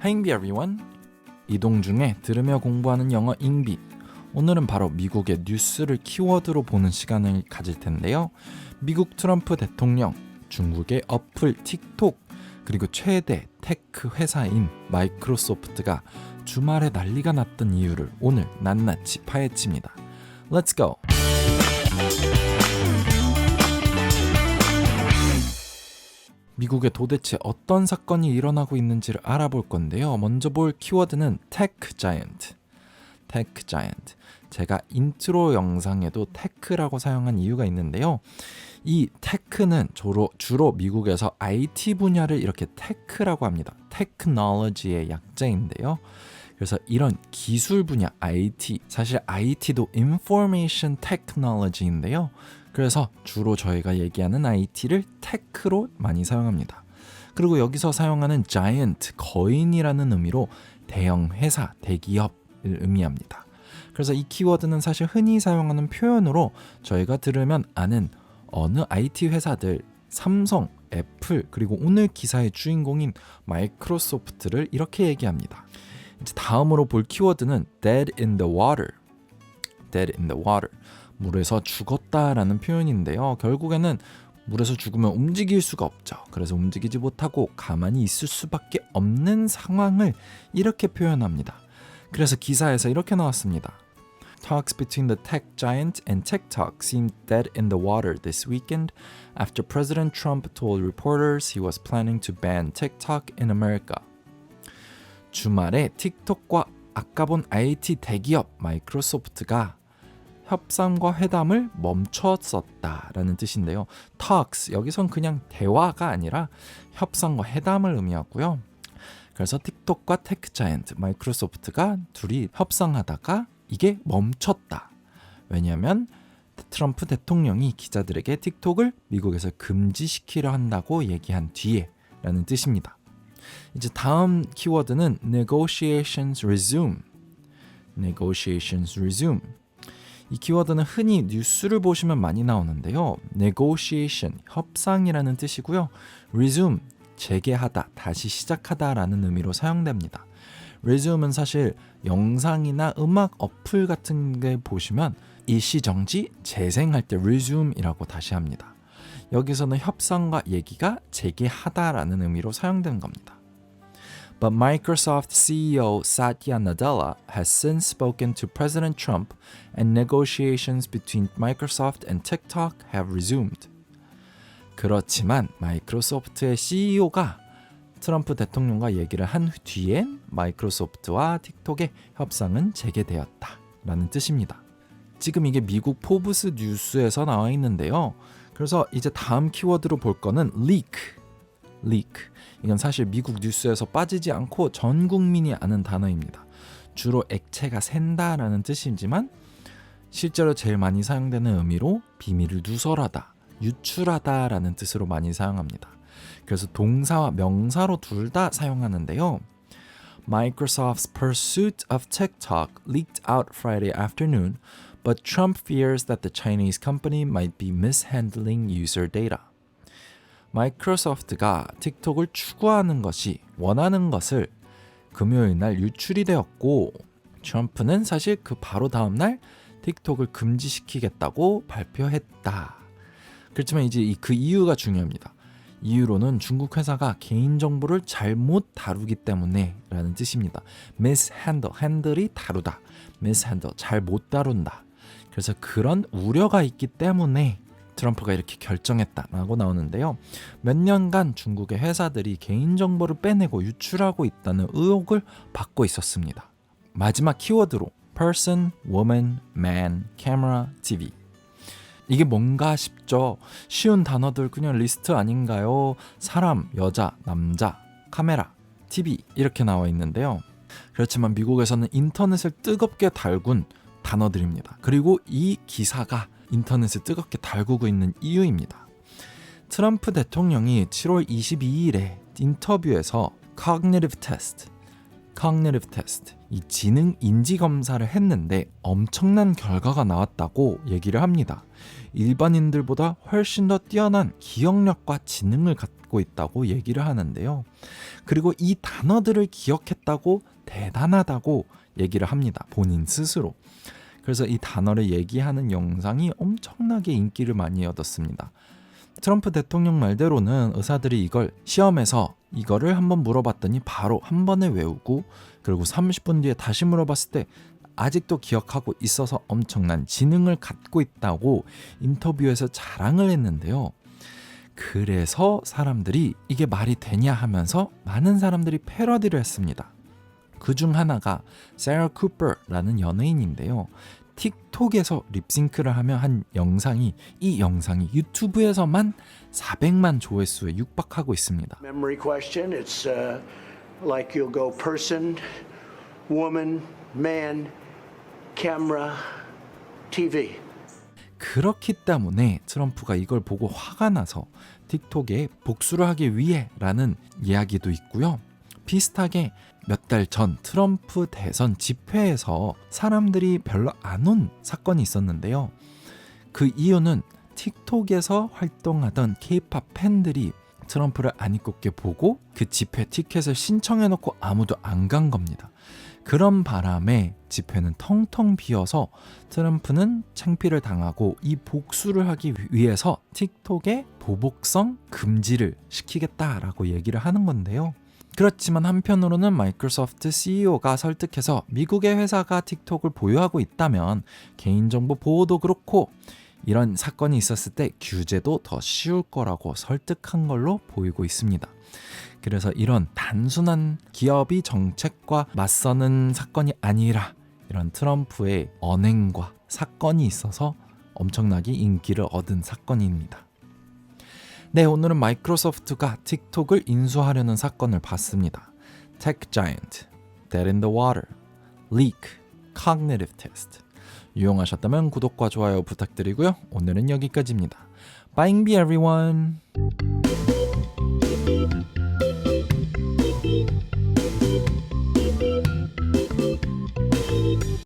Hi everyone. 이동 중에 들으며 공부하는 영어 잉비. 오늘은 바로 미국의 뉴스를 키워드로 보는 시간을 가질 텐데요. 미국 트럼프 대통령, 중국의 어플 틱톡, 그리고 최대 테크 회사인 마이크로소프트가 주말에 난리가 났던 이유를 오늘 낱낱이 파헤칩니다. Let's go! 미국에 도대체 어떤 사건이 일어나고 있는지를 알아볼 건데요. 먼저 볼 키워드는 Tech Giant. Tech Giant. 제가 인트로 영상에도 테크라고 사용한 이유가 있는데요. 이 테크는 주로 미국에서 IT 분야를 이렇게 테크라고 합니다. 테크놀로지의 약자인데요. 그래서 이런 기술 분야 IT, 사실 IT도 Information Technology인데요. 그래서 주로 저희가 얘기하는 IT를 테크로 많이 사용합니다. 그리고 여기서 사용하는 giant, 거인이라는 의미로 대형 회사, 대기업을 의미합니다. 그래서 이 키워드는 사실 흔히 사용하는 표현으로 저희가 들으면 아는 어느 IT 회사들, 삼성, 애플, 그리고 오늘 기사의 주인공인 마이크로소프트를 이렇게 얘기합니다. 이제 다음으로 볼 키워드는 dead in the water. dead in the water. 물에서 죽었다라는 표현인데요. 결국에는 물에서 죽으면 움직일 수가 없죠. 그래서 움직이지 못하고 가만히 있을 수밖에 없는 상황을 이렇게 표현합니다. 그래서 기사에서 이렇게 나왔습니다. Talks between the tech giant and TikTok seemed dead in the water this weekend after President Trump told reporters he was planning to ban TikTok in America. 주말에 틱톡과 아까 본 IT 대기업 마이크로소프트가 협상과 회담을 멈췄었다라는 뜻인데요. Talks, 여기선 그냥 대화가 아니라 협상과 회담을 의미하고요. 그래서 틱톡과 테크 자이언트 마이크로소프트가 둘이 협상하다가 이게 멈췄다. 왜냐하면 트럼프 대통령이 기자들에게 틱톡을 미국에서 금지시키려 한다고 얘기한 뒤에 라는 뜻입니다. 이제 다음 키워드는 negotiations resume. negotiations resume. 이 키워드는 흔히 뉴스를 보시면 많이 나오는데요. negotiation, 협상이라는 뜻이고요. resume, 재개하다, 다시 시작하다라는 의미로 사용됩니다. resume은 사실 영상이나 음악 어플 같은 게 보시면 일시정지, 재생할 때 resume이라고 다시 합니다. 여기서는 협상과 얘기가 재개하다라는 의미로 사용되는 겁니다. But Microsoft CEO Satya Nadella has since spoken to President Trump and negotiations between Microsoft and TikTok have resumed. 그렇지만 마이크로소프트의 CEO가 트럼프 대통령과 얘기를 한 뒤엔 마이크로소프트와 틱톡의 협상은 재개되었다라는 뜻입니다. 지금 이게 미국 포브스 뉴스에서 나와 있는데요. 그래서 이제 다음 키워드로 볼 거는 leak. 이건 사실 미국 뉴스에서 빠지지 않고 전 국민이 아는 단어입니다. 주로 액체가 샌다라는 뜻이지만 실제로 제일 많이 사용되는 의미로 비밀을 누설하다, 유출하다라는 뜻으로 많이 사용합니다. 그래서 동사와 명사로 둘 다 사용하는데요. Microsoft's pursuit of TikTok leaked out Friday afternoon, but Trump fears that the Chinese company might be mishandling user data. 마이크로소프트가 틱톡을 추구하는 것이 원하는 것을 금요일 날 유출이 되었고 트럼프는 사실 그 바로 다음 날 틱톡을 금지시키겠다고 발표했다. 그렇지만 이제 그 이유가 중요합니다. 이유로는 중국 회사가 개인정보를 잘못 다루기 때문에 라는 뜻입니다. mishandle, handle이 다루다, mishandle, 잘 못 다룬다. 그래서 그런 우려가 있기 때문에 트럼프가 이렇게 결정했다라고 나오는데요. 몇 년간 중국의 회사들이 개인정보를 빼내고 유출하고 있다는 의혹을 받고 있었습니다. 마지막 키워드로 person, woman, man, camera, TV. 이게 뭔가 싶죠? 쉬운 단어들 그냥 리스트 아닌가요? 사람, 여자, 남자, 카메라, TV 이렇게 나와 있는데요. 그렇지만 미국에서는 인터넷을 뜨겁게 달군 단어들입니다. 그리고 이 기사가 인터넷을 뜨겁게 달구고 있는 이유입니다. 트럼프 대통령이 7월 22일에 인터뷰에서 cognitive test, cognitive test, 이 지능 인지 검사를 했는데 엄청난 결과가 나왔다고 얘기를 합니다. 일반인들보다 훨씬 더 뛰어난 기억력과 지능을 갖고 있다고 얘기를 하는데요. 그리고 이 단어들을 기억했다고 대단하다고 얘기를 합니다. 본인 스스로. 그래서 이 단어를 얘기하는 영상이 엄청나게 인기를 많이 얻었습니다. 트럼프 대통령 말대로는 의사들이 이걸 시험에서 이거를 한번 물어봤더니 바로 한 번에 외우고 그리고 30분 뒤에 다시 물어봤을 때 아직도 기억하고 있어서 엄청난 지능을 갖고 있다고 인터뷰에서 자랑을 했는데요. 그래서 사람들이 이게 말이 되냐 하면서 많은 사람들이 패러디를 했습니다. 그중 하나가 세라 쿠퍼라는 연예인인데요. 틱톡에서 립싱크를 하며 한 영상이 이 영상이 유튜브에서만 400만 조회수에 육박하고 있습니다. Memory question. It's like you'll go person, woman, man, camera, TV. 그렇기 때문에 트럼프가 이걸 보고 화가 나서 틱톡에 복수를 하기 위해라는 이야기도 있고요. 비슷하게 몇 달 전 트럼프 대선 집회에서 사람들이 별로 안 온 사건이 있었는데요. 그 이유는 틱톡에서 활동하던 K-팝 팬들이 트럼프를 안 입곱게 보고 그 집회 티켓을 신청해놓고 아무도 안 간 겁니다. 그런 바람에 집회는 텅텅 비어서 트럼프는 창피를 당하고 이 복수를 하기 위해서 틱톡에 보복성 금지를 시키겠다라고 얘기를 하는 건데요. 그렇지만 한편으로는 마이크로소프트 CEO가 설득해서 미국의 회사가 틱톡을 보유하고 있다면 개인정보 보호도 그렇고 이런 사건이 있었을 때 규제도 더 쉬울 거라고 설득한 걸로 보이고 있습니다. 그래서 이런 단순한 기업이 정책과 맞서는 사건이 아니라 이런 트럼프의 언행과 사건이 있어서 엄청나게 인기를 얻은 사건입니다. 네, 오늘은 마이크로소프트가 틱톡을 인수하려는 사건을 봤습니다. Tech Giant, Dead in the Water, Leak, Cognitive Test. 유용하셨다면 구독과 좋아요 부탁드리고요. 오늘은 여기까지입니다. Bye everyone!